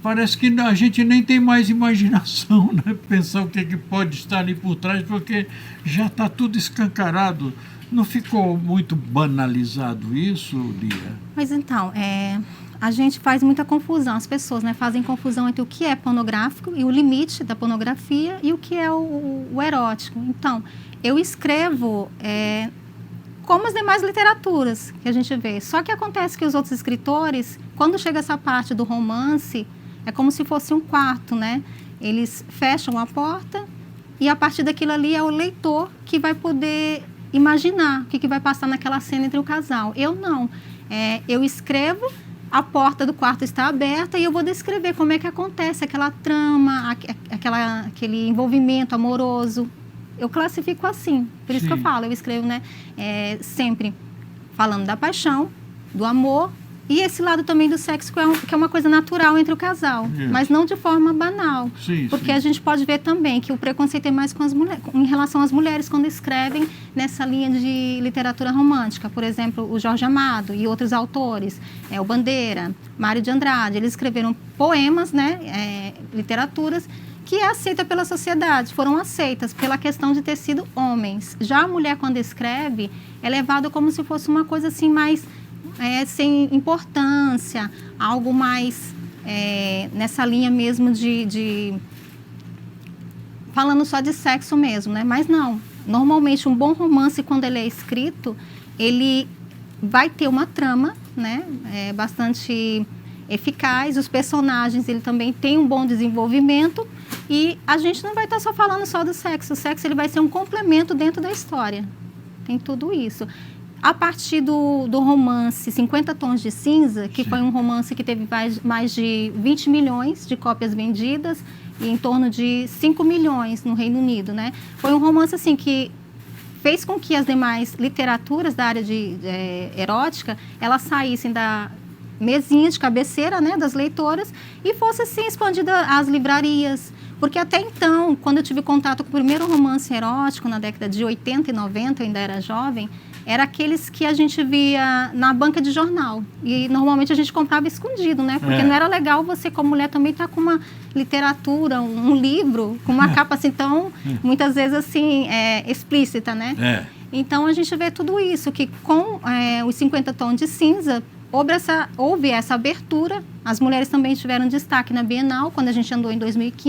Parece que a gente nem tem mais imaginação, né? Pensar o que pode estar ali por trás, porque já está tudo escancarado. Não ficou muito banalizado isso, Lia? Mas então, a gente faz muita confusão, as pessoas, né, fazem confusão entre o que é pornográfico e o limite da pornografia e o que é o erótico. Então, eu escrevo como as demais literaturas que a gente vê. Só que acontece que os outros escritores, quando chega essa parte do romance, é como se fosse um quarto, né? Eles fecham a porta e a partir daquilo ali é o leitor que vai poder imaginar o que vai passar naquela cena entre o casal. Eu não. Eu escrevo, a porta do quarto está aberta e eu vou descrever como é que acontece aquela trama, aquele envolvimento amoroso. Eu classifico assim. Por isso que eu falo, eu escrevo, né, sempre falando da paixão, do amor e esse lado também do sexo, que é uma coisa natural entre o casal, mas não de forma banal. Porque a gente pode ver também que o preconceito é mais com as mulheres, em relação às mulheres quando escrevem nessa linha de literatura romântica. Por exemplo, o Jorge Amado e outros autores, o Bandeira, Mário de Andrade, eles escreveram poemas, né, literaturas que é aceita pela sociedade, foram aceitas pela questão de ter sido homens. Já a mulher, quando escreve, é levada como se fosse uma coisa assim mais sem importância, algo mais nessa linha mesmo de falando só de sexo mesmo, né? Mas não, normalmente um bom romance, quando ele é escrito, ele vai ter uma trama, né? Bastante eficaz, os personagens, ele também tem um bom desenvolvimento e a gente não vai estar só falando só do sexo. O sexo, ele vai ser um complemento dentro da história. Tem tudo isso. A partir do romance 50 Tons de Cinza, que foi um romance que teve mais de 20 milhões de cópias vendidas e em torno de 5 milhões no Reino Unido, né? Foi um romance assim que fez com que as demais literaturas da área de erótica, elas saíssem da mesinha de cabeceira, né, das leitoras e fosse assim expandida às livrarias. Porque até então, quando eu tive contato com o primeiro romance erótico, na década de 80 e 90, eu ainda era jovem, era aqueles que a gente via na banca de jornal. E normalmente a gente comprava escondido, né? Porque não era legal você, como mulher, também estar com uma literatura, um livro, com uma capa assim tão, muitas vezes assim, explícita, né? Então a gente vê tudo isso, que com os 50 Tons de Cinza, houve essa abertura. As mulheres também tiveram destaque na Bienal, quando a gente andou em 2015,